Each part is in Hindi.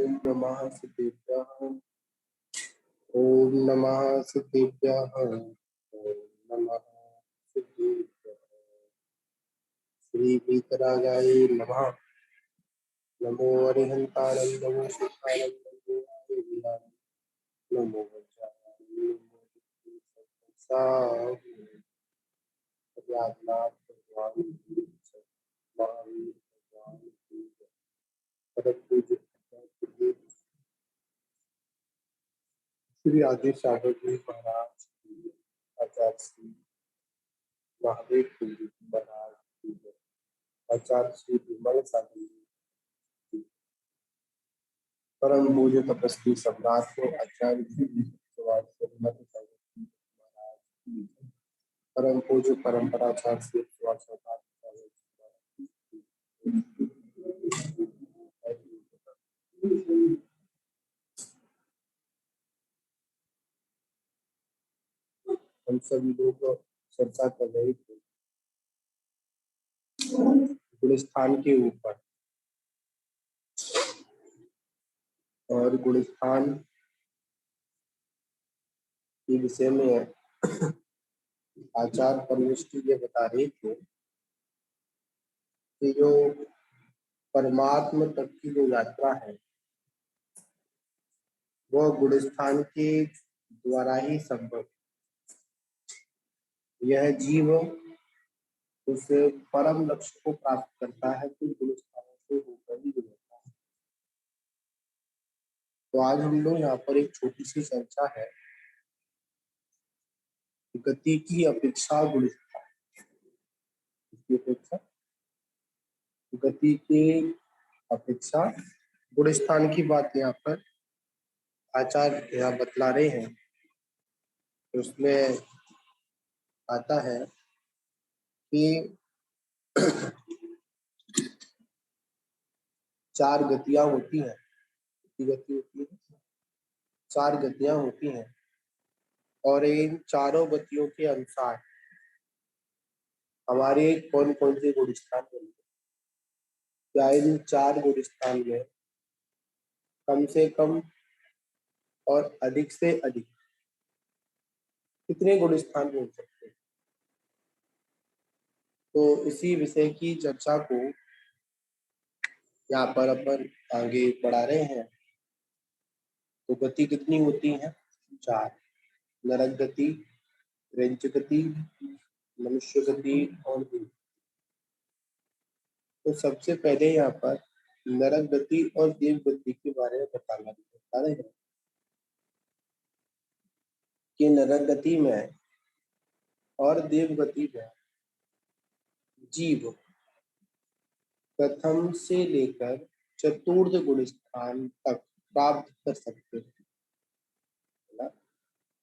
ओम नमः सिद्धेभ्यः। ओम नमः सिद्धेभ्यः। ओम नमः सिद्धेभ्यः। श्री वीतरागाय नमः। नमो अरिहंताय नमो सुखाय नमो आदिवीराय नमो वज्राय नमो साहु प्रयागराज भगवान की जय। महावीर भगवान की जय। परम पूज्य श्री आदि सागर जी महाराज की जय। आचार्य श्री महादेव जी महाराज की जय। आचार्य श्री विमल सागर जी की जय। परम पूज्य तपस्वी सम्राट को आचार्य श्री विश्वनाथ सरस्वती सागर जी महाराज की जय। परम पूज्य परंपराचार्य श्री विश्वनाथ सागर जी महाराज की जय। हम सभी लोग चर्चा कर रहे थे गुलिस्तान के ऊपर, और गुलिस्तान के विषय में आचार्य परमेष्ठी ये बता रहे थे कि जो परमात्मा तक की जो यात्रा है वह गुलिस्तान के द्वारा ही संभव। यह जीव उस परम लक्ष्य को प्राप्त करता है तो गुलिस्तानों से होकर ही गुजरता है। तो आज हम लोग यहाँ पर एक छोटी सी चर्चा है गति की अपेक्षा गुलिस्तान की अपेक्षा गति की अपेक्षा गुलिस्तान की बात यहाँ पर आचार्य यहाँ बतला रहे हैं। उसमें आता है कि चार गतियां होती हैं। गति होती है, चार गतियां होती हैं, और इन चारों गतियों के अनुसार हमारे कौन कौन से गुलिस्तान बनते हैं। क्या इन चार गुलिस्तान में कम से कम और अधिक से अधिक कितने गुलिस्तान बोल सकते हैं। तो इसी विषय की चर्चा को यहाँ पर अपन आगे बढ़ा रहे हैं। तो गति कितनी होती है? चार। नरक गति, रेंच गति, मनुष्य गति और देव। तो सबसे पहले यहाँ पर नरक गति और देव गति के बारे में बता रहे हैं कि नरक गति में और देव गति में जीव प्रथम से लेकर चतुर्थ गुलिस्तान तक प्राप्त कर सकते हैं।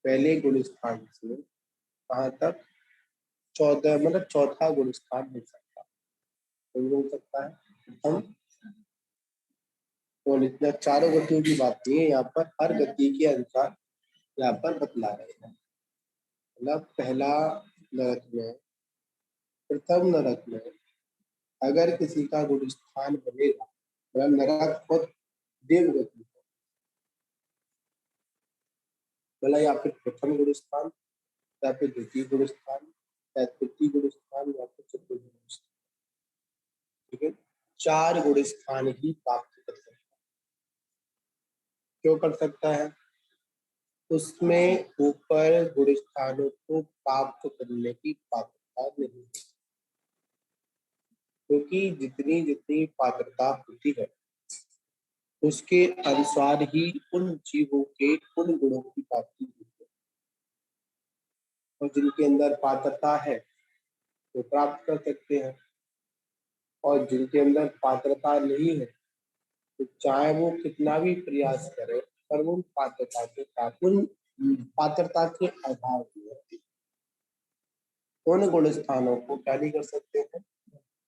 पहले गुलिस्तान से कहाँ तक? 14, मतलब चौथा गुलिस्तान मिल सकता है। तो मिल सकता है हम तो इतना चारों गतियों की बात नहीं है यहाँ पर, हर गति के अनुसार यहाँ पर बतला रहे हैं। मतलब पहला नरक में, प्रथम नरक में अगर किसी का गुलिस्तान बनेगा, मतलब नरक और देव गति, मतलब या फिर प्रथम गुलिस्तान या फिर द्वितीय गुलिस्तान या तृतीय गुलिस्तान या फिर चतुर्थ गुलिस्तान, ठीक है, चार गुलिस्तान ही प्राप्त कर सकता है। क्यों कर सकता है? उसमें ऊपर गुलिस्तानों को प्राप्त करने की पात्रता नहीं है, क्योंकि जितनी जितनी पात्रता होती है उसके अनुसार ही उन जीवों के उन गुणों की प्राप्ति होती है। और जिनके अंदर पात्रता है वो प्राप्त कर सकते हैं, और जिनके अंदर पात्रता नहीं है तो चाहे वो कितना भी प्रयास करे पर वो पात्रता के अभाव में उन गुण स्थानों को क्या नहीं कर सकते हैं,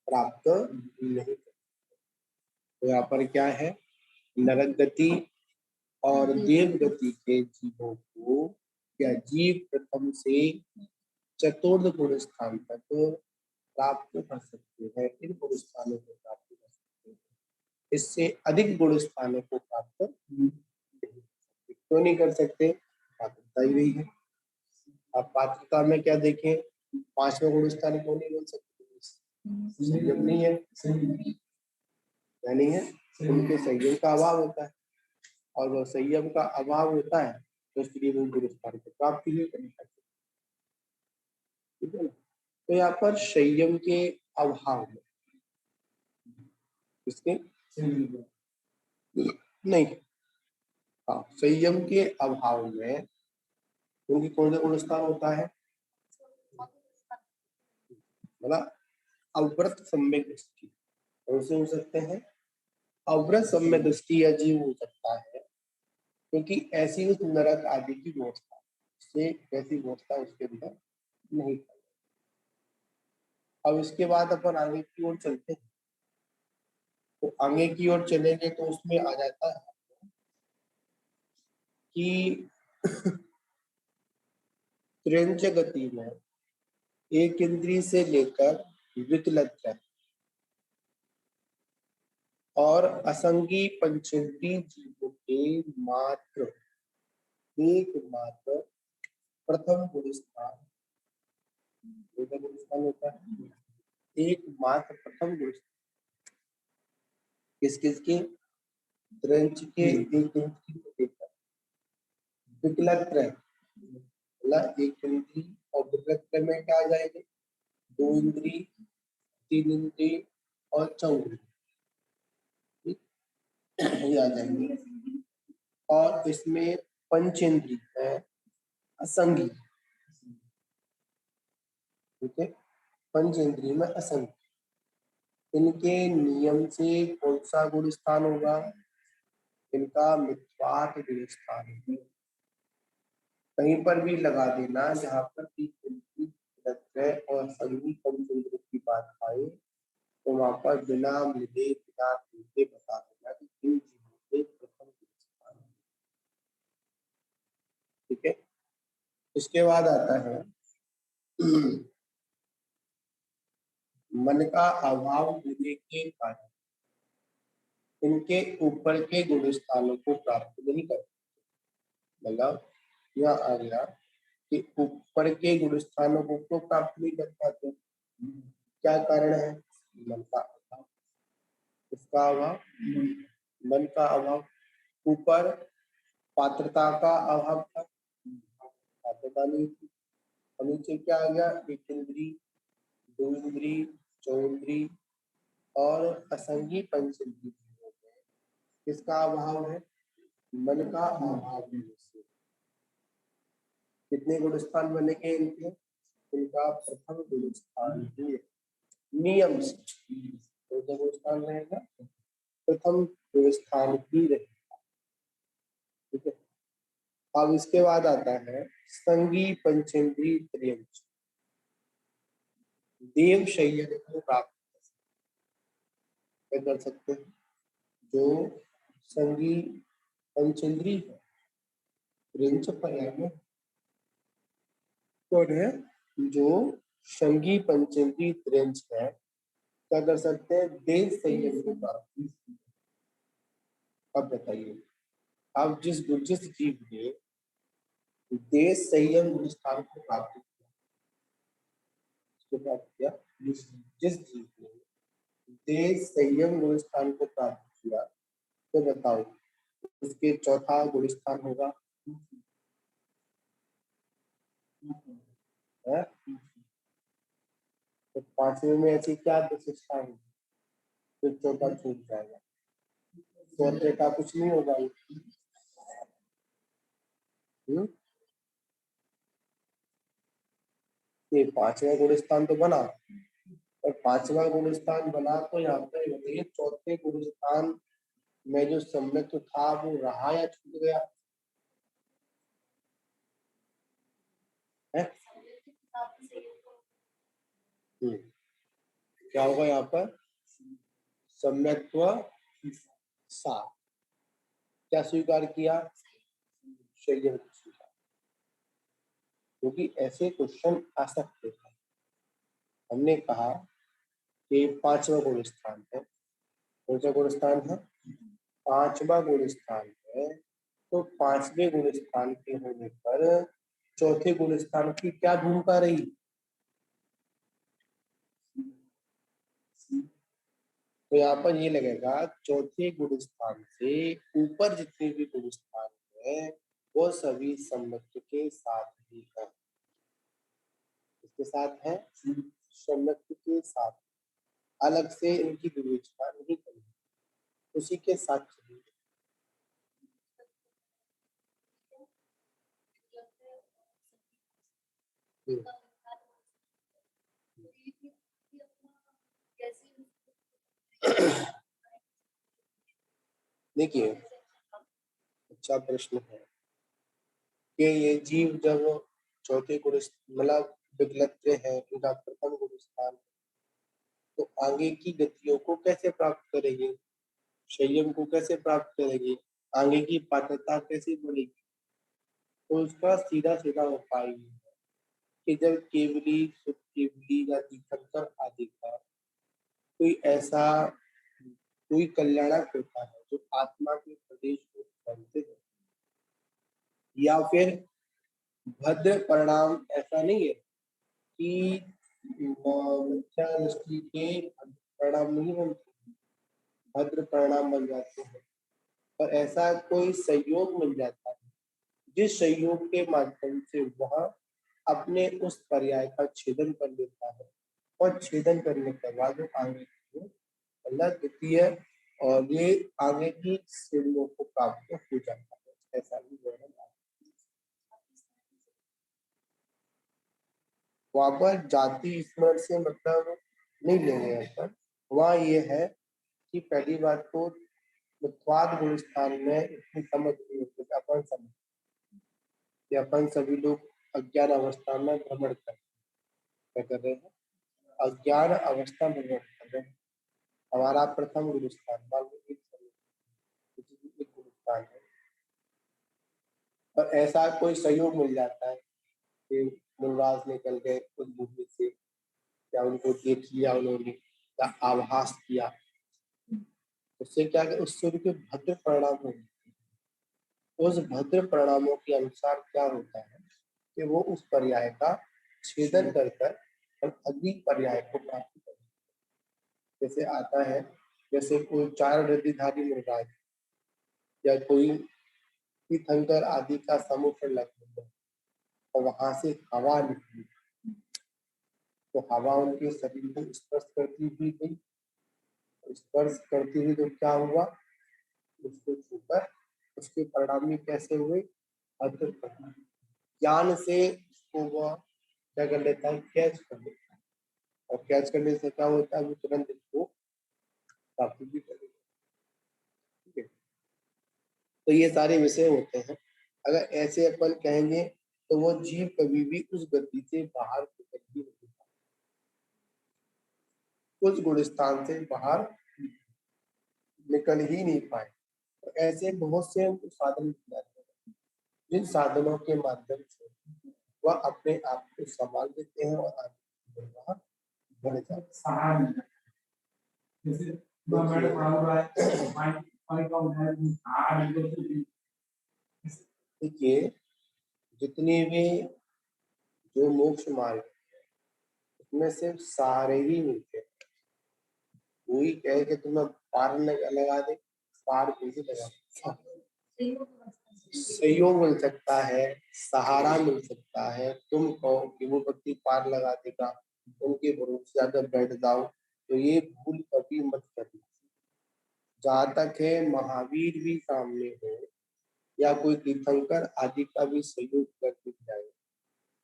प्राप्त नहीं कर सकते। तो यहाँ पर क्या है, नरक गति और देव गति के जीवों को या जीव प्रथम से चतुर्थ गुण स्थान तक प्राप्त कर सकते हैं। इन गुण स्थानों को प्राप्त कर सकते हैं। इससे अधिक गुण स्थानों को प्राप्त नहीं कर सकते। क्यों नहीं कर सकते? पात्रता ही नहीं है। अब पात्रता में क्या देखें, 5वें गुण स्थान क्यों नहीं बन सकते? संयम नहीं है, क्या नहीं है? उनके संयम का अभाव होता है, और वह संयम का अभाव होता है तो इसलिए वो गुण स्थान को प्राप्त ही नहीं कर सकते। ठीक है ना? तो यहाँ पर संयम के अभाव में, इसके नहीं, हाँ, संयम के अभाव में उनकी कौन सा गुण स्थान होता है? मतलब अव्रत सम्यक दृष्टि। कौन से हो सकते हैं? अव्रत सम्यक दृष्टि या जीव हो सकता है, क्योंकि ऐसी उस नरक आदि की व्यवस्था से ऐसी व्यवस्था उसके अंदर नहीं। अब इसके बाद अपन आगे की ओर चलते हैं, तो आगे की ओर चलेंगे तो उसमें आ जाता है कि त्रियंच गति में एक इंद्रिय से लेकर विकलत्र और असंगी पंचेंद्रिय जीवों के मात्र एकमात्र प्रथम गुण स्थान होता है। एकमात्र प्रथम गुण किस किस के? त्रियंच के एक इंद्रिय से लेकर विकलत्र, मतलब एक इंद्री, और विकलत्र में क्या आ जाएंगे? 2 इंद्री, 3 इंद्री और 4 ये आ जाएंगे। और इसमें पंचेंद्री है असंगी। ठीक है, पंचेंद्रिय में असंगी, इनके नियम से कौन सा गुण स्थान होगा? इनका मिथ्वात गुण स्थान है। कहीं पर भी लगा देना जहां पर और संगी पंचेंद्र की बात आए, तो वहां पर बिना मिले बिना पूछे बता देना कि इन जीवों के प्रथम गुण स्थान है। ठीक है, इसके बाद आता है मन का अभाव होने के कारण इनके ऊपर के गुण स्थानों को प्राप्त नहीं कर, मतलब यह आ गया कि ऊपर के गुण स्थानों को क्यों प्राप्त नहीं कर पाते? क्या कारण है? मन का अभाव। इसका अभाव, मन का अभाव। ऊपर पात्रता का अभाव था, पात्रता नहीं थी। और नीचे क्या आ गया? एक इंद्री, 2 इंद्री, 4 इंद्री और असंगी पंचेंद्री हो गए। किसका अभाव है? मन का अभाव है। कितने गुण स्थान बनेंगे इनके? इनका प्रथम गुण स्थान ही नियम से तो गुण स्थान रहेगा, प्रथम गुण स्थान ही रहेगा। ठीक है, अब इसके बाद आता है संगी पंचेंद्री त्रियंच। देव शय्यन को प्राप्त कर सकते हैं। जो संगी पंचेंद्री है, त्रियंच पर्याय में कौन है? जो संगी पंचेंद्री त्रियंच है, क्या कर सकते हैं? देव संयम को प्राप्त। अब बताइए, अब जिस जीव ने देश संयम गुण स्थान को प्राप्त किया, उसको प्राप्त किया, जिस जीव ने देश संयम गुण स्थान को प्राप्त किया, तो बताओ उसके चौथा गुण स्थान होगा है? तो 5वें में ऐसी क्या विशेषता है? तो चौथा छूट जाएगा, चौथे का कुछ नहीं होगा। ये 5वां गुण स्थान तो बना, और 5वां गुण स्थान बना तो यहाँ पे बताइए चौथे गुण स्थान में जो सम्यक था वो रहा या छूट गया है? क्या होगा यहाँ पर? सम्यक्त्व सा क्या स्वीकार किया? संयम को स्वीकार। क्योंकि ऐसे क्वेश्चन आ सकते हैं। हमने कहा कि 5वां गुण स्थान है, कौन सा गुण स्थान है? पांचवा गुण स्थान है। तो पांचवें गुण स्थान के होने पर चौथे गुण स्थान की क्या भूमिका रही? तो यहाँ पर ये लगेगा चौथे गुण स्थान से ऊपर जितने भी गुण स्थान है वो सभी सम्मिश्र के साथ ही है। इसके साथ है सम्मिश्र के साथ, अलग से इनकी विवेचना नहीं करनी, उसी के साथ चलिए। देखिए, अच्छा प्रश्न है कि ये जीव जब चौथे गुण मतलब विकलत्व है, इनका प्रथम गुण स्थान, तो आगे की गतियों को कैसे प्राप्त करेंगे? संयम को कैसे प्राप्त करेंगे? आगे की पात्रता कैसे बढ़ेगी? तो उसका सीधा सीधा उपाय ये है कि जब केवली, शुद्ध केवली या तीर्थंकर आदि का कोई ऐसा कोई कल्याणक होता है जो आत्मा के प्रदेश को बनते हैं, या फिर भद्र परिणाम, ऐसा नहीं है कि मिथ्या दृष्टि के परिणाम नहीं बनते, भद्र परिणाम बन जाते हैं, पर ऐसा कोई संयोग मिल जाता है जिस संयोग के माध्यम से वह अपने उस पर्याय का छेदन कर लेता है, और छेदन करने के बाद वो आगे की मतलब द्वितीय और ये आगे की श्रेणियों को प्राप्त हो जाता है, ऐसा भी वर्णन आता है। वहां पर जाति स्मरण से मतलब नहीं लेंगे अपन, वहाँ ये है कि पहली बात तो मिथ्वाद गुण स्थान में इतनी समझ नहीं होती, अपन समझ कि अपन सभी लोग अज्ञान अवस्था में भ्रमण कर क्या कर रहे हैं, अज्ञान अवस्था में भ्रमण कर रहे हैं। हमारा प्रथम गुण स्थान एक गुण स्थान है, पर ऐसा कोई सहयोग मिल जाता है कि मुलराज निकल गए उस भूमि से, या उनको देख लिया उन्होंने, या आभास किया, उससे क्या उस सूर्य के भद्र परिणाम होंगे। उस भद्र परिणामों के अनुसार क्या होता है कि वो उस पर्याय का छेदन कर कर हम अगली पर्याय को प्राप्त करें। जैसे आता है, जैसे कोई चार रिद्धिधारी मुलराज या कोई तीर्थंकर आदि का समुद्र लग गया और वहां से हवा निकली, तो हवा उनके शरीर को स्पर्श करती हुई गई, स्पर्श करती हुई तो क्या हुआ, उसको छूकर उसके परिणाम में कैसे हुए, भद्र परिणाम। ज्ञान से उसको वह क्या कर लेता है, कैच कर लेता है, और कैच करने से क्या होता है, वो तुरंत इसको प्राप्त भी कर लेता है। ठीक है, तो ये सारे विषय होते हैं। अगर ऐसे अपन कहेंगे तो वो जीव कभी भी उस गति से बाहर निकल ही नहीं पाए, उस गुण स्थान से बाहर निकल ही नहीं पाए। तो ऐसे बहुत से साधन जाते हैं जिन साधनों के माध्यम से वह अपने आप को संभाल देते हैं और आगे बढ़ जाते हैं। देखिए, जितनी भी जो मोक्ष मार्ग उसमें सिर्फ सहारे ही मिलते हैं। कोई कहे कि तुम्हें पार लगा दे, पार कैसे लगा, सहयोग मिल सकता है, सहारा मिल सकता है। तुम कहो कि वो व्यक्ति पार लगा देगा, उनके भरोसे अगर बैठ जाओ तो ये भूल कभी मत करना। जहाँ तक है महावीर भी सामने हो या कोई तीर्थंकर आदि का भी सहयोग कर दिख जाए,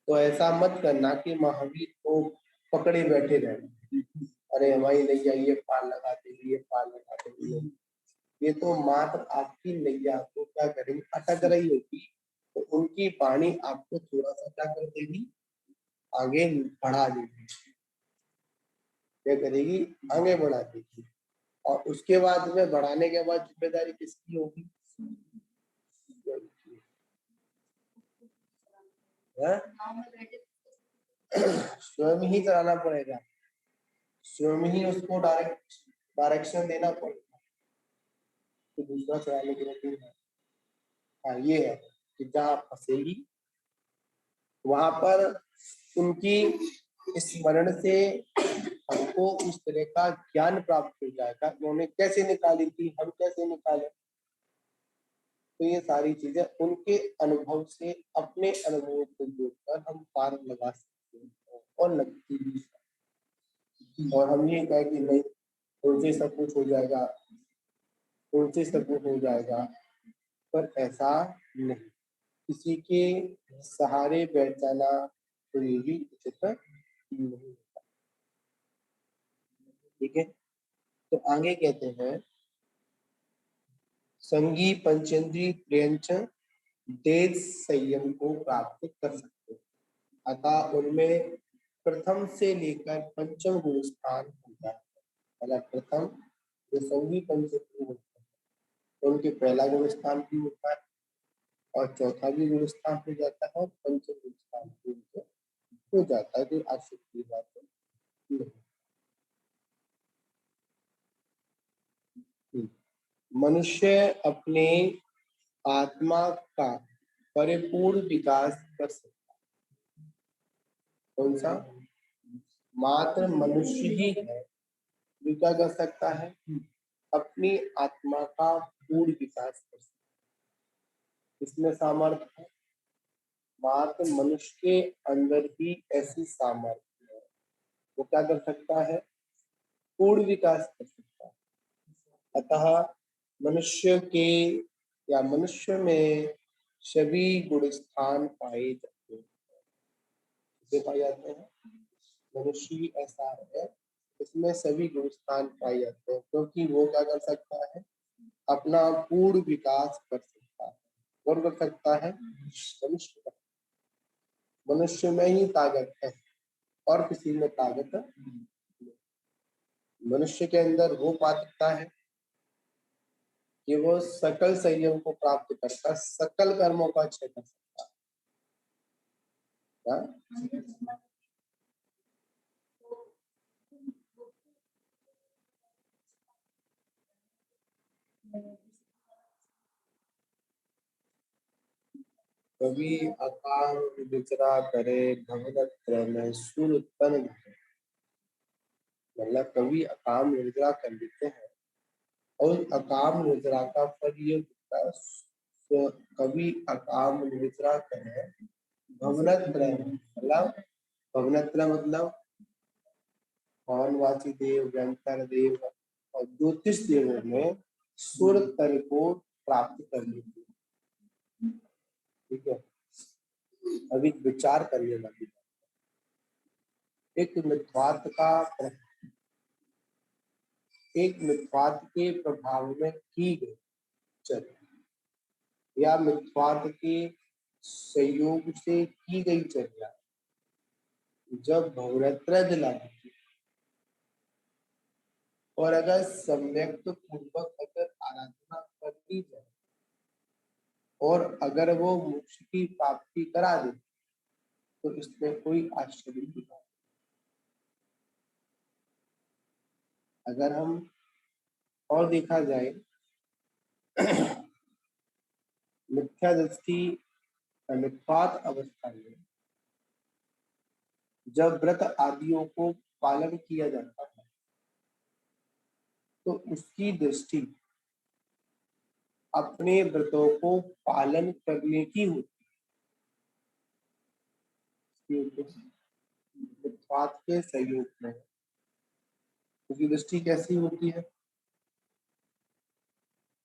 तो ऐसा मत करना कि महावीर को पकड़े बैठे रहना, अरे हमारी नैया ये पार लगा देगी, ये पार लगा देगी। ये तो मात्र आपकी नैया को क्या करेगी, अटक रही होगी, तो उनकी वाणी आपको थोड़ा सा क्या कर देगी, आगे बढ़ा देगी, क्या करेगी, आगे बढ़ा देगी। और उसके बाद में बढ़ाने के बाद जिम्मेदारी किसकी होगी, स्वयं ही चलाना पड़ेगा, स्वयं ही उसको डायरेक्शन देना पड़ेगा। तो दूसरा चढ़ाने के लिए तीन है। हाँ ये है कि जहाँ फंसेगी वहां पर उनकी स्मरण से हमको उस तरह का ज्ञान प्राप्त हो जाएगा। उन्होंने कैसे निकाली थी, हम कैसे निकाले, तो ये सारी चीजें उनके अनुभव से, अपने अनुभव को जोड़कर हम पार लगा सकते हैं और लगती भी है। और हम ये कहें कि नहीं उनसे सब कुछ हो जाएगा, उनसे सब कुछ हो जाएगा, पर ऐसा नहीं। किसी के सहारे बैठ जाना तो ये भी उचित नहीं होता। ठीक है, तो आगे कहते हैं संगी पंचेंद्रिय प्रियंच तेज संयम को प्राप्त कर सकते हैं। अतः उनमें प्रथम से लेकर पंचम गुण स्थान होता है। मतलब प्रथम जो संगी पंचेंद्रिय होता है उनके पहला गुण स्थान भी होता है और चौथा भी गुण स्थान हो जाता है और पंचम गुण स्थान भी हो जाता है। कोई आश्चर्य की बात नहीं। मनुष्य अपने आत्मा का परिपूर्ण विकास कर सकता है। कौन सा? मात्र मनुष्य ही है जो क्या कर सकता है, अपनी आत्मा का पूर्ण विकास कर सकता है। इसमें सामर्थ्य है, मात्र मनुष्य के अंदर ही ऐसी सामर्थ्य है, वो क्या कर सकता है, पूर्ण विकास कर सकता है। अतः मनुष्य के या मनुष्य में सभी गुण स्थान पाए जाते हैं। पाए जाते हैं, मनुष्य ही ऐसा है इसमें सभी गुण स्थान पाए जाते हैं, क्योंकि वो क्या कर सकता है, अपना पूर्ण विकास कर सकता है। कौन कर सकता है? मनुष्य। मनुष्य में ही ताकत है और किसी में ताकत नहीं। मनुष्य के अंदर वो पात्रता है कि वो सकल संयम को प्राप्त करता, सकल कर्मों का क्षय कर सकता है। कभी अकाम विचरा करे भवनत्र में सुर उत्पन्न करे। मतलब कभी अकाम निद्रा कर लेते हैं और अकाम निद्रा का फल ये होता है, तो कभी अकाम निद्रा करे भवनत्र, मतलब भवनत्र मतलब भवनवासी देव, व्यंतर देव और ज्योतिष देवों में सुर तर को प्राप्त कर लेते हैं। ठीक है, अभी विचार करने वाली एक मिथ्वार्थ का, एक मिथ्वार्थ के प्रभाव में की गई चर्या या मिथ्वार्थ के संयोग से की गई चर्या जब भवनत्र लागू और अगर सम्यक पूर्वक अगर आराधना कर दी जाए और अगर वो मोक्ष की प्राप्ति करा दे तो इसमें कोई आश्चर्य की बात। अगर हम और देखा जाए मिथ्या दृष्टि मिथ्यात अवस्था में जब व्रत आदियों को पालन किया जाता है तो उसकी दृष्टि अपने व्रतों को पालन करने की होती है। मिथ्यात के सहयोग में उसकी दृष्टि कैसी होती है,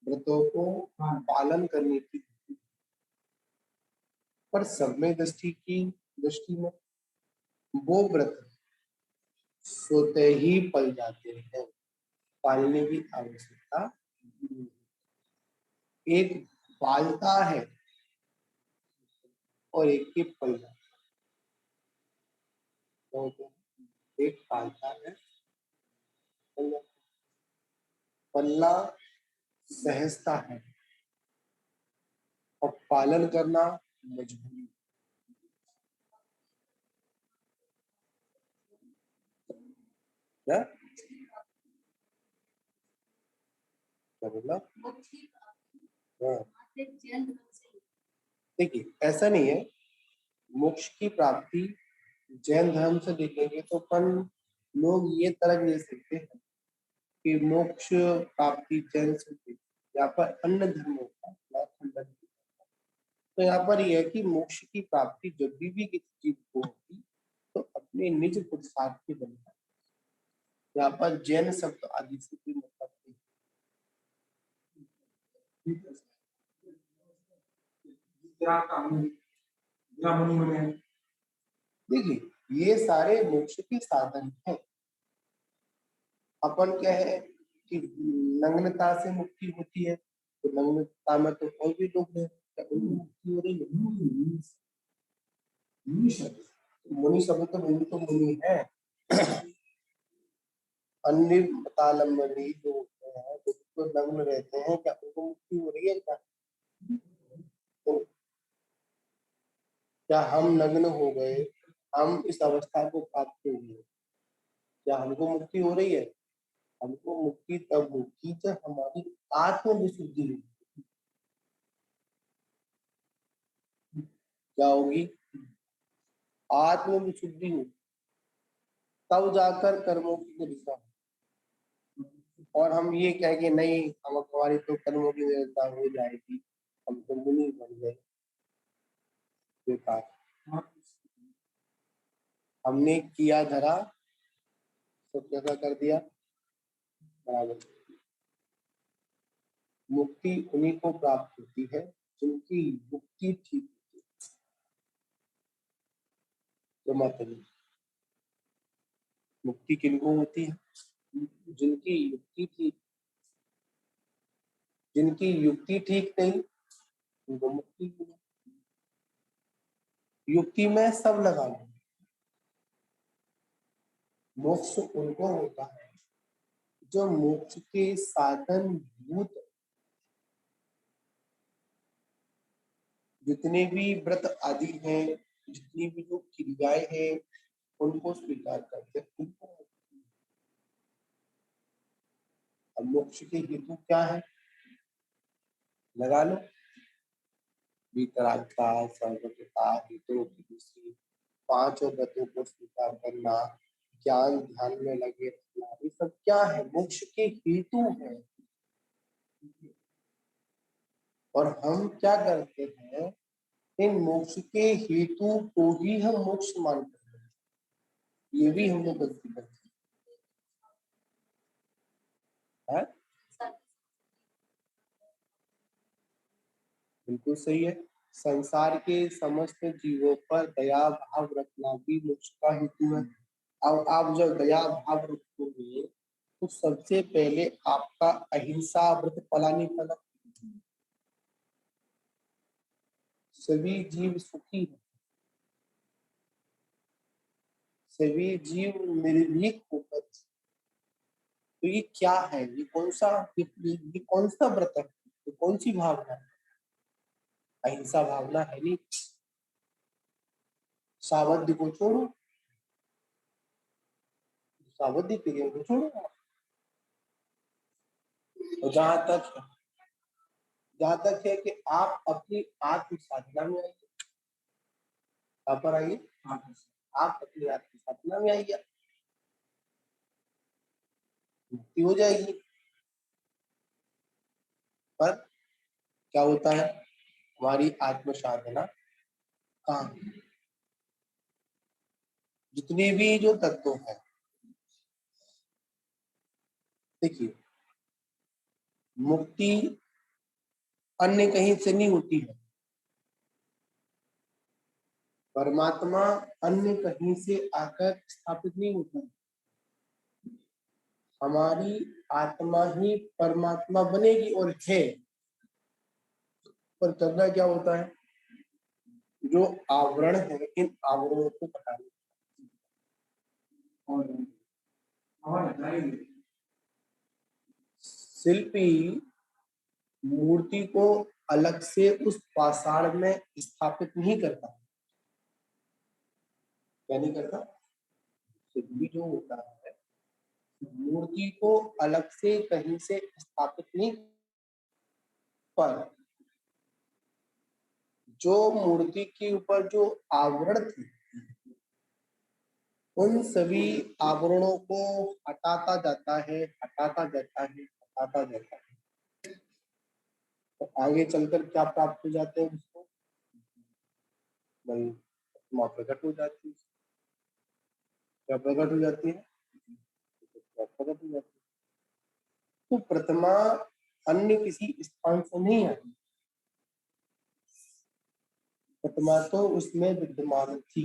व्रतों को पालन करने की। पर सब में दृष्टि में वो व्रत सोते ही पल जाते हैं, पालने की आवश्यकता नहीं। एक पालता है और एक के पल जाता है। तो एक पालता है, पलना सहजता है और पालन करना मजबूरी है। क्या बोला? हाँ, देखिए ऐसा नहीं है, मोक्ष की प्राप्ति जैन धर्म से देखेंगे तो अपन लोग ये तर्क दे सकते हैं कि मोक्ष प्राप्ति जैन से होती है। यहाँ पर अन्य धर्मों का ना खंडन किया। तो यहाँ पर यह है कि मोक्ष की प्राप्ति जब भी किसी जीव को होगी तो अपने निज पुरुषार्थ की बनता है। यहाँ पर जैन शब्द आदि से कोई मतलब नहीं। देखिए ये सारे मोक्ष के साधन हैं। अपन क्या है कि नग्नता से मुक्ति होती है, तो नग्नता में तो और भी लोग हैं, क्या उनकी मुक्ति हो रही है? मुनि शब्द तो मुनि तो मुनि है। अन्य तालम्बनी जो होते हैं जो नग्न रहते हैं, क्या उनको मुक्ति हो रही है? क्या तो क्या हम नग्न हो गए, हम इस अवस्था को प्राप्त हो गए, क्या हमको मुक्ति हो रही है? हमको मुक्ति तब होगी जब हमारी आत्म विशुद्धि होगी। क्या होगी? आत्म विशुद्धि होगी, तब जाकर कर्मों की निरता। और हम ये कह के नहीं हम हमारी तो कर्मों की निरता हो जाएगी, हम तो मुनि बन गए, बेकार। हमने किया धरा सब जगह कर दिया बराबर। मुक्ति उन्हीं को प्राप्त होती है जिनकी युक्ति ठीक होती है। तो मतलब मुक्ति किनको होती है? जिनकी युक्ति ठीक, जिनकी युक्ति ठीक नहीं उनको मुक्ति नहीं। युक्ति में सब लगा लो। मोक्ष उनको होता है जो मोक्ष के साधन भूत जितने भी व्रत आदि हैं, जितनी भी जो क्रियाएं हैं, उनको स्वीकार करते हैं, उनको मुक्ति। अब मोक्ष के हेतु क्या है? लगा लो। वितरागता, सर्वज्ञता, हितों की दूसरी, पांचों व्रतों को स्वीकार करना, ज्ञान ध्यान में लगे रहना, ये सब क्या है? मोक्ष के हेतु है। और हम क्या करते हैं, इन मोक्ष के हेतु को ही हम मोक्ष मानते हैं। ये भी हम लोग गलती करते हैं। बिल्कुल सही है। संसार के समस्त जीवों पर दया भाव रखना भी मोक्ष का हेतु है। अब आप जब दया भाव रखोगे तो सबसे पहले आपका अहिंसा व्रत फला नहीं फला। सभी जीव सुखी है, सभी जीव निर्भीक होकर। तो ये क्या है? ये कौन सा ये कौन सा व्रत है? ये कौन सी भावना है? अहिंसा भावना है नहीं। सावध्य को छोड़ो, सावध्य प्रिय को छोड़ो। और जहां तक है कि आप अपनी आत्म साधना में आइए। कहाँ पर आइए? आप अपनी आत्म साधना में आइए, मुक्ति हो जाएगी। पर क्या होता है? हमारी आत्म साधना कहाँ? जितने भी जो तत्व है, देखिए मुक्ति अन्य कहीं से नहीं होती है। परमात्मा अन्य कहीं से आकर स्थापित नहीं होता है। हमारी आत्मा ही परमात्मा बनेगी और है। पर करना क्या होता है? जो आवरण है, इन आवरणों को हटाना। शिल्पी मूर्ति को अलग से उस पाषाण में स्थापित नहीं करता। क्या नहीं करता? शिल्पी जो होता है मूर्ति को अलग से कहीं से स्थापित नहीं पर जो मूर्ति के ऊपर जो आवरण थे उन सभी आवरणों को हटाता जाता है, हटाता जाता है, हटाता जाता है। तो आगे चलकर क्या प्राप्त हो जाते हैं उसको? वही प्रतिमा प्रकट हो जाती है। क्या प्रकट हो जाती है? क्या प्रकट हो जाती है। तो प्रतिमा अन्य किसी स्थान से नहीं आई, प्रतिमा तो उसमें विद्यमान थी।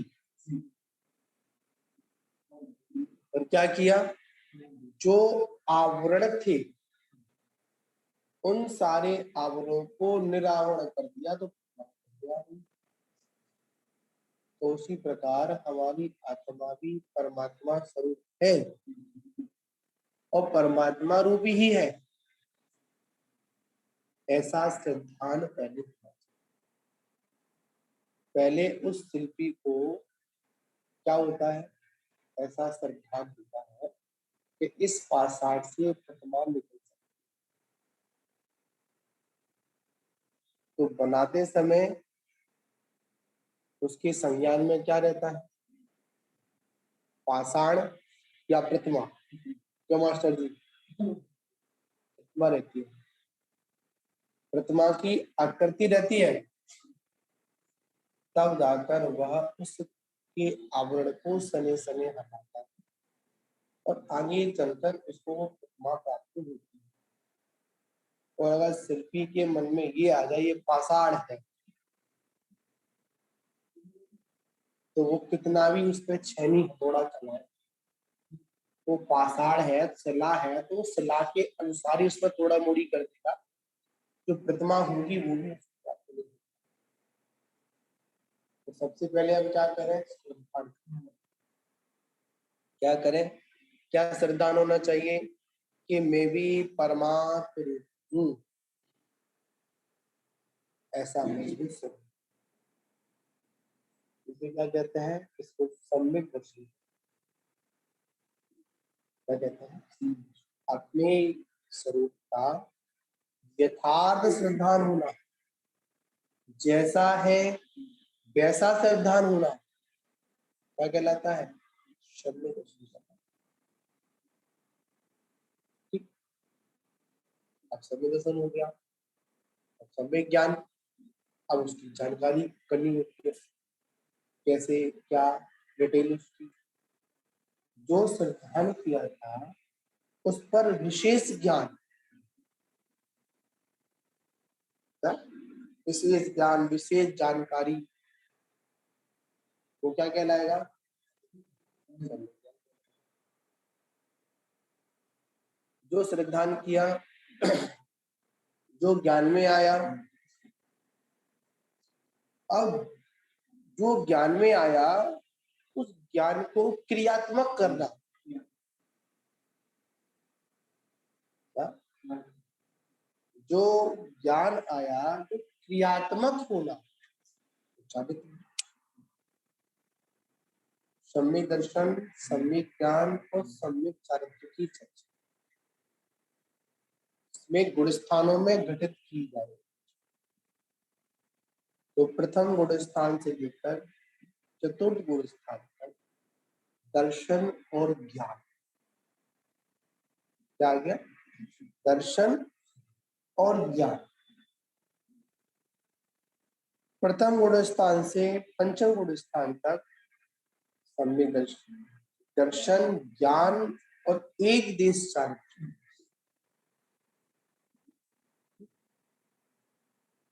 और क्या किया? जो आवरण थे उन सारे आवरणों को निरावरण कर दिया, तो उसी प्रकार हमारी आत्मा भी परमात्मा स्वरूप है और परमात्मा रूपी ही है, ऐसा सिद्धांत पहले था। पहले उस शिल्पी को क्या होता है, ऐसा सिद्धांत होता है कि इस पाषाण से प्रतिमा निकल सकती। तो बनाते समय उसके संज्ञान में क्या रहता है, पाषाण या प्रतिमा? क्यों मास्टर जी? प्रतिमा रहती है। प्रतिमा की आकृति रहती है, तब जाकर वह उसके आवरण को सने सने हटाता है और आगे चलकर उसको वो प्रतिमा प्राप्त होती है। और अगर शिल्पी के मन में ये आ जाए ये पाषाण है, तो वो कितना भी उस पर छेनी हथौड़ा चलाए, वो पाषाण है, शिला है, तो शिला के अनुसार ही उसमें थोड़ा मोड़ी कर देगा। जो प्रतिमा होगी वो भी तो सबसे पहले हम क्या करें, क्या करें, क्या श्रद्धान होना चाहिए कि मैं भी परमात्म हूँ, ऐसा महसूस हो। इसे क्या कहते हैं, इसको सम्यक दर्शन क्या कहते हैं, अपने स्वरूप का यथार्थ श्रद्धान होना, जैसा है वैसा श्रद्धान होना, क्या कहलाता है, सम्यक दर्शन। ठीक, अब सम्यक दर्शन हो गया, अब सम्यक ज्ञान, अब उसकी जानकारी करनी होती है, कैसे क्या डिटेल उसकी। जो श्रद्धान किया था उस पर विशेष ज्ञान, विशेष ज्ञान, विशेष जानकारी, वो क्या कहलाएगा, जो श्रद्धान किया, जो ज्ञान में आया। अब जो ज्ञान में आया उस ज्ञान को क्रियात्मक करना, जो ज्ञान आया तो क्रियात्मक होना, सम्यक दर्शन, सम्यक ज्ञान और सम्यक चारित्र की चर्चा इसमें गुण स्थानों में घटित की जाए। तो प्रथम गुण स्थान से लेकर चतुर्थ गुण स्थान तक दर्शन और ज्ञान, क्या आ गया, दर्शन और ज्ञान। प्रथम गुण स्थान से पंचम गुण स्थान तक सम्यक दर्शन, दर्शन, ज्ञान और एक देश चारित्र।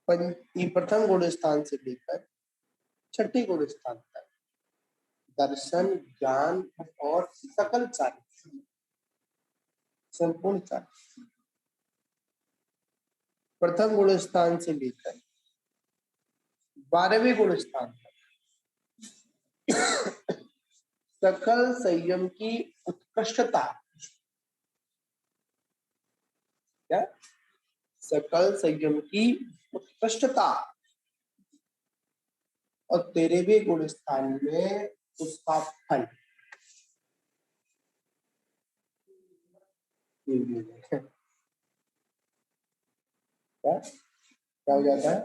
प्रथम गुण स्थान से लेकर छठे गुण स्थान तक दर्शन, ज्ञान और सकल चारित्र, संपूर्ण चारित्र। प्रथम गुण स्थान से लेकर 12वें गुण स्थान तक सकल संयम की उत्कृष्टता, क्या, सकल संयम की उत्कृष्टता, और 13वें गुण स्थान में उसका फल। क्या? क्या हो जाता है?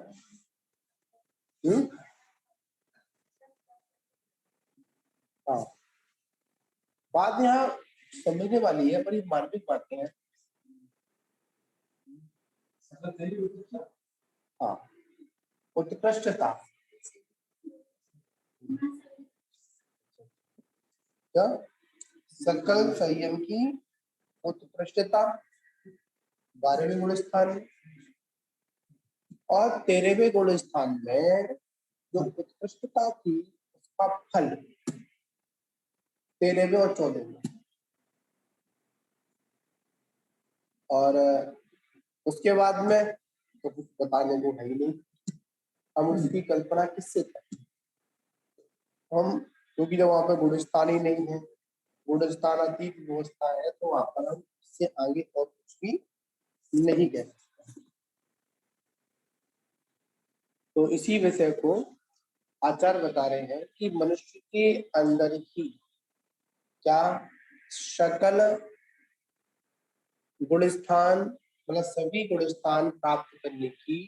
हाँ, बात यहाँ समझने वाली है, बड़ी मार्मिक बातें हैं। हाँ, उत्कृष्टता क्या? सकल संयम की उत्कृष्टता 12वें गुण स्थान में, और 13वें गुण स्थान में जो उत्कृष्टता थी उसका फल 13वें और 14वें। और उसके बाद में तो कुछ बताने को है ही नहीं, हम उसकी कल्पना किससे करें? हम, क्योंकि जब वहां पर गुण स्थान ही नहीं है, गुण स्थान अतीत व्यवस्था है, तो वहां पर हम इससे आगे और कुछ भी नहीं कह सकते। तो इसी विषय को आचार्य बता रहे हैं कि मनुष्य के अंदर ही क्या सकल गुण स्थान, मतलब सभी गुण स्थान प्राप्त करने की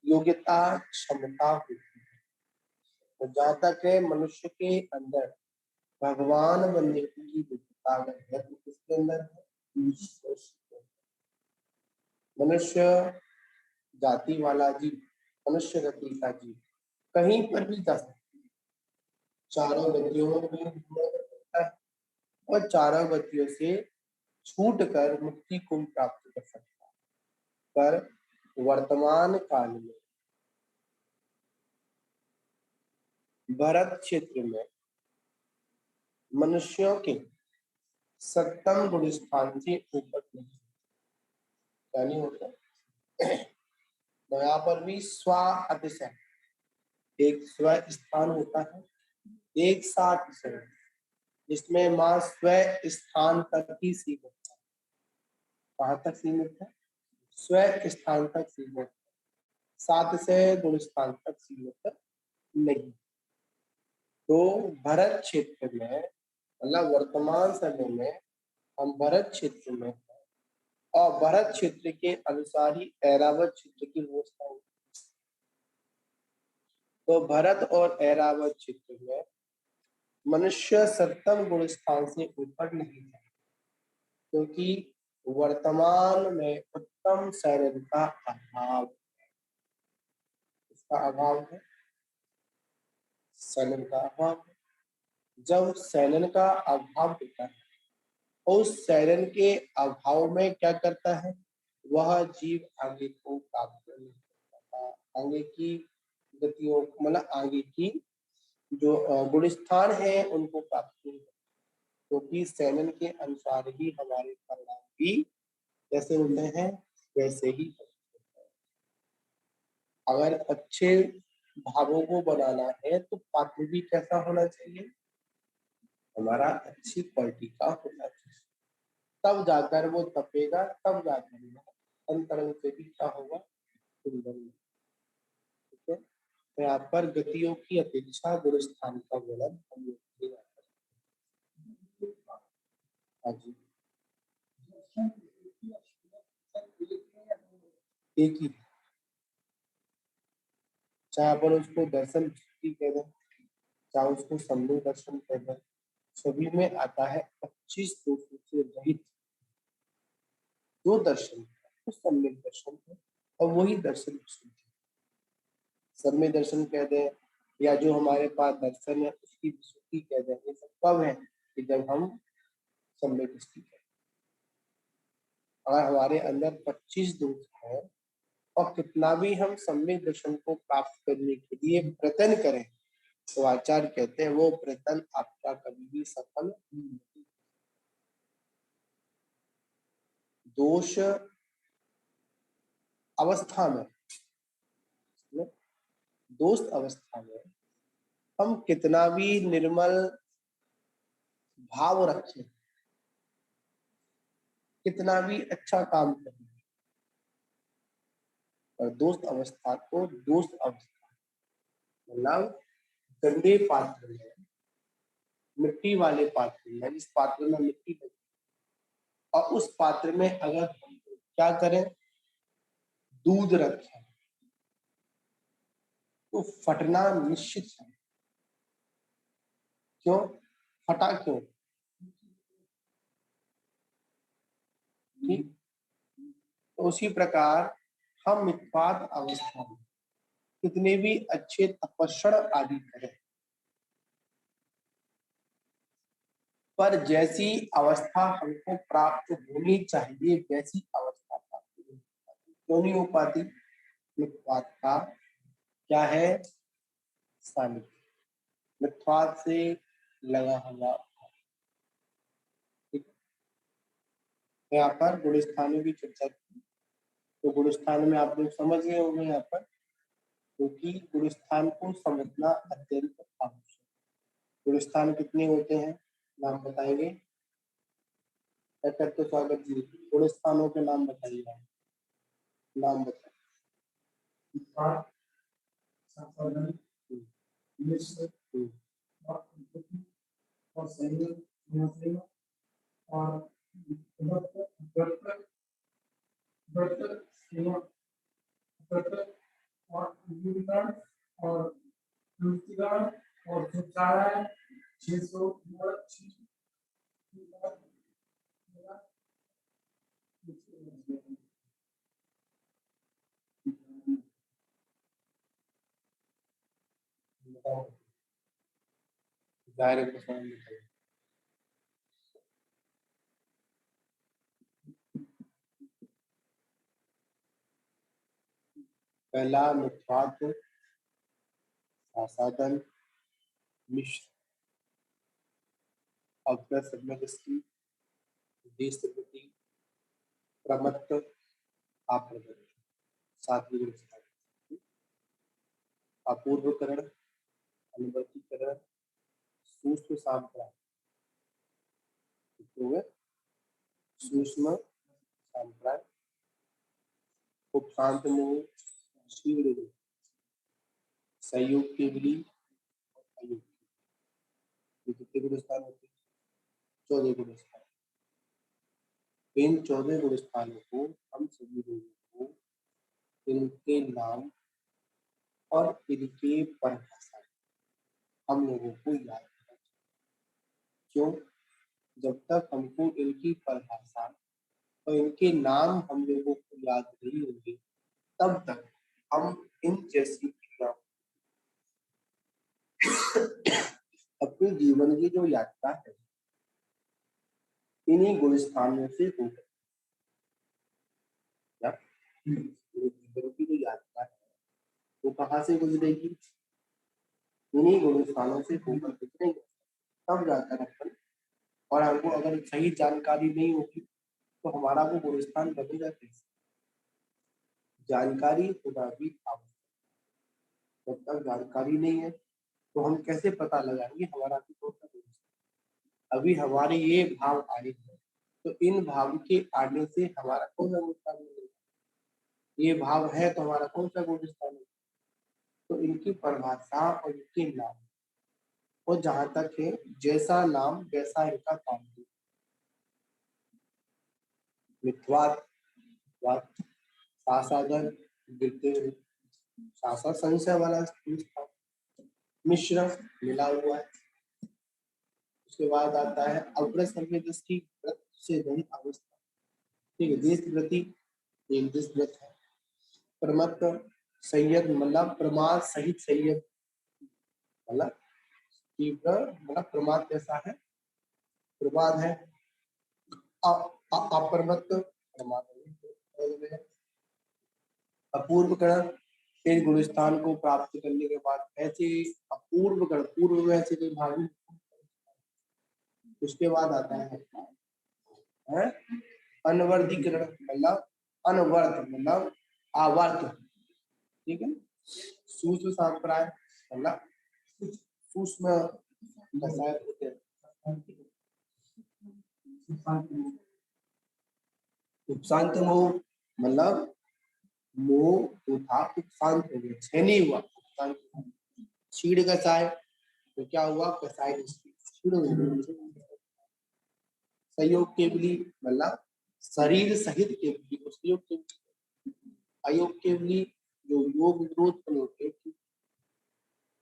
योग्यता, क्षमता होती है। तो जहां तक है मनुष्य के अंदर भगवान बनने की योग्यता अगर है तो किसके अंदर है? मनुष्य जाति वाला जीव, मनुष्य गति का जीव कहीं पर भी जा सकता है, चारों गतियों में भी घूमना कर सकता है, और चारों गतियों से छूट कर मुक्ति को प्राप्त कर सकता है। पर वर्तमान काल में भारत क्षेत्र में मनुष्यों के सत्तम गुण स्थान से ऊपर नहीं, क्या नहीं होता। तो यहाँ पर भी स्व अतिशय, एक स्व स्थान होता है, एक सातिशय जिसमें माँ स्व स्थान तक ही सीमित है। कहाँ तक सीमित है? स्व स्थान तक सीमित है, सात से गुण स्थान तक सीमित नहीं। तो भरत क्षेत्र में, मतलब वर्तमान समय में हम भरत क्षेत्र में हैं, और भरत क्षेत्र के अनुसार ही ऐरावत क्षेत्र की व्यवस्था है। तो भरत और ऐरावत क्षेत्र में मनुष्य सत्तम गुण स्थान से ऊपर नहीं है, क्योंकि वर्तमान में उत्तम शरीर का अभाव, इसका अभाव है, शरीर का अभाव है। जब शैलन का अभाव होता है, उस शैलन के अभाव में क्या करता है वह जीव? आगे को प्राप्त नहीं कर पाता, आगे की गतियों, मतलब आगे की जो गुण स्थान है उनको प्राप्त नहीं करता, क्योंकि शैलन के अनुसार ही हमारे परिणाम भी जैसे होते हैं वैसे ही होते हैं। अगर अच्छे भावों को बनाना है तो पात्र भी कैसा होना चाहिए? हमारा अच्छी क्वालिटी का होना चाहिए, तब जाकर वो तपेगा, तब जाकर वो अंतरंग से भी क्या होगा? सुंदर। ठीक है, तो यहाँ पर गतियों की अपेक्षा गुण स्थान का वर्णन हम लोग किया है। हाँ जी, एक ही, चाहे अपन उसको दर्शन दृष्टि कह दें, चाहे उसको संदेह दर्शन कह दें, सभी में आता है 25 दोषों से रहित जो दर्शन है वो सम्यक दर्शन है, और वही दर्शन विशुद्धि है। सम्यक दर्शन कह दें या जो हमारे पास दर्शन है उसकी विशुद्धि कह दें, ये सब कब है? कि जब हम सम्यक दृष्टि करें। अगर हमारे अंदर 25 दोष है और कितना भी हम सम्यक दर्शन को प्राप्त करने के लिए प्रयत्न करें, तो आचार्य कहते हैं वो प्रयत्न आपका कभी भी सफल नहीं होगा। दोष अवस्था में, दोष अवस्था में हम कितना भी निर्मल भाव रखें, कितना भी अच्छा काम करें, और दोस्त अवस्था को दोस्त अवस्था, मतलब गंदे पात्र में, मिट्टी वाले पात्र में, जिस पात्र में मिट्टी लगी, और उस पात्र में अगर हम क्या करें? दूध रखें, तो फटना निश्चित है। क्यों फटा? क्यों? ठीक। तो उसी प्रकार हम मिथ्वात अवस्था में कितने भी अच्छे तपस्वण आदि करें, पर जैसी अवस्था हमको प्राप्त होनी चाहिए वैसी अवस्था प्राप्त नहीं हो पाती। क्यों नहीं हो पाती? मिथ्वात का क्या है? सानिध्य, मिथ्वात से लगा हुआ। ठीक। यहाँ पर गुण स्थानों की चर्चा की, तो गुण स्थान में आप लोग समझ गए होंगे यहाँ पर, क्योंकि गुण स्थान को समझना अत्यंत आवश्यक। गुण स्थान कितने होते हैं, नाम बताएंगे? तो स्वागत जी, गुण स्थानों के नाम बताइए। नाम बताइए। और संयोग और और विविधीकरण और विविधीकरण और सुचारण 600 दायरे को समझ में। पहला मिथ्वात, साधन, मिश्र, अग्र सम्यदस्ति, देश प्रति, प्रमत्त, आप्रगत, सातवीं गुण स्थान। अपूर्वकरण, अनुवर्तीकरण, सूक्ष्म सांप्राय, सूक्ष्म सांप्राय, उपशांत मोह, शीघ्र, संयोग केवली, अयोग। कितने गुण स्थान होते हैं? 14 गुण स्थान। इन 14 गुण स्थानों को हम सभी लोगों को इनके नाम और इनके परिभाषा हम लोगों को याद रखना चाहिए। क्यों? जब तक हमको इनकी परिभाषा और इनके नाम हम लोगों को याद नहीं होंगे, तब तक हम इन जैसी क्रिया अपने जीवन की जो यात्रा है इन्हीं गुण स्थानों से हो जीवन की जो यात्रा है वो कहाँ से गुजरेगी? इन्हीं गुण स्थानों से होकर गुजरेंगे, तब जाकर अपन। और हमको अगर सही जानकारी नहीं होगी तो हमारा वो गुण स्थान बनेगा कैसे? जानकारी होना भी आवश्यक। जब तक जानकारी नहीं है तो हम कैसे पता लगाएंगे हमारा कौन सा गुण स्थान? अभी हमारे ये भाव आए हैं, तो इन भाव के आने से हमारा कौन सा गुण स्थान मिलेगा? ये भाव है तो हमारा कौन सा गुण स्थान है? तो इनकी परिभाषा और इनके नाम, और जहां तक है जैसा नाम वैसा इनका काम है। मिथ्वात, सासाधन, सासा संशय वाला स्थान, मिश्र मिला हुआ है। उसके बाद आता है अग्र संवेदस्ती, व्रत से रहित अवस्था। ठीक है, देश प्रति एक देश व्रत है। प्रमत्त, संयत मतलब प्रमाद सहित संयत, मतलब तीव्र मतलब प्रमाद कैसा है? प्रमाद है। अप्रमत्त प्रमाद है। अपूर्वकरण, एक गुण स्थान को प्राप्त करने के बाद ऐसे अपूर्वकरण, पूर्व में ऐसे कोई भाग नहीं। उसके बाद आता है अनवर्धीकरण, मतलब अनवर्त मतलब आवर्त। ठीक है। सूक्ष्म सांप्राय मतलब सूक्ष्म दशाएं होते हैं। उपशांत मोह मतलब मोह तो था उपशांत हो गया, छह नहीं हुआ। क्षीण कसाय तो क्या हुआ? कसाय क्षीण हो गया। संयोग केवली मतलब शरीर सहित केवली, उसके योग केवली। अयोग केवली जो योग विरोध होते हैं,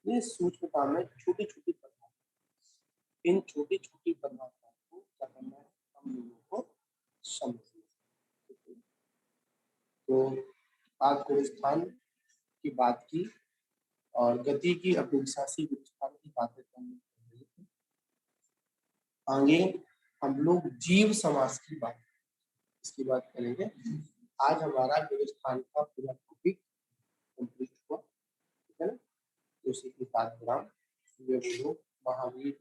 इस सूक्ष्मता में छोटी छोटी परिभाषा, इन छोटी छोटी परिभाषाओं को क्या करना है, हम लोगों को समझना है। तो आज गुणस्थान की बात की और गति की अपेक्षासी गुणस्थान की बातें करनी चाहिए। आगे हम लोग जीव समास की बात, इसकी बात करेंगे। आज हमारा गुणस्थान का पूरा टॉपिक कंप्लीट हुआ, ठीक है ना। तो उसी के साथ महावीर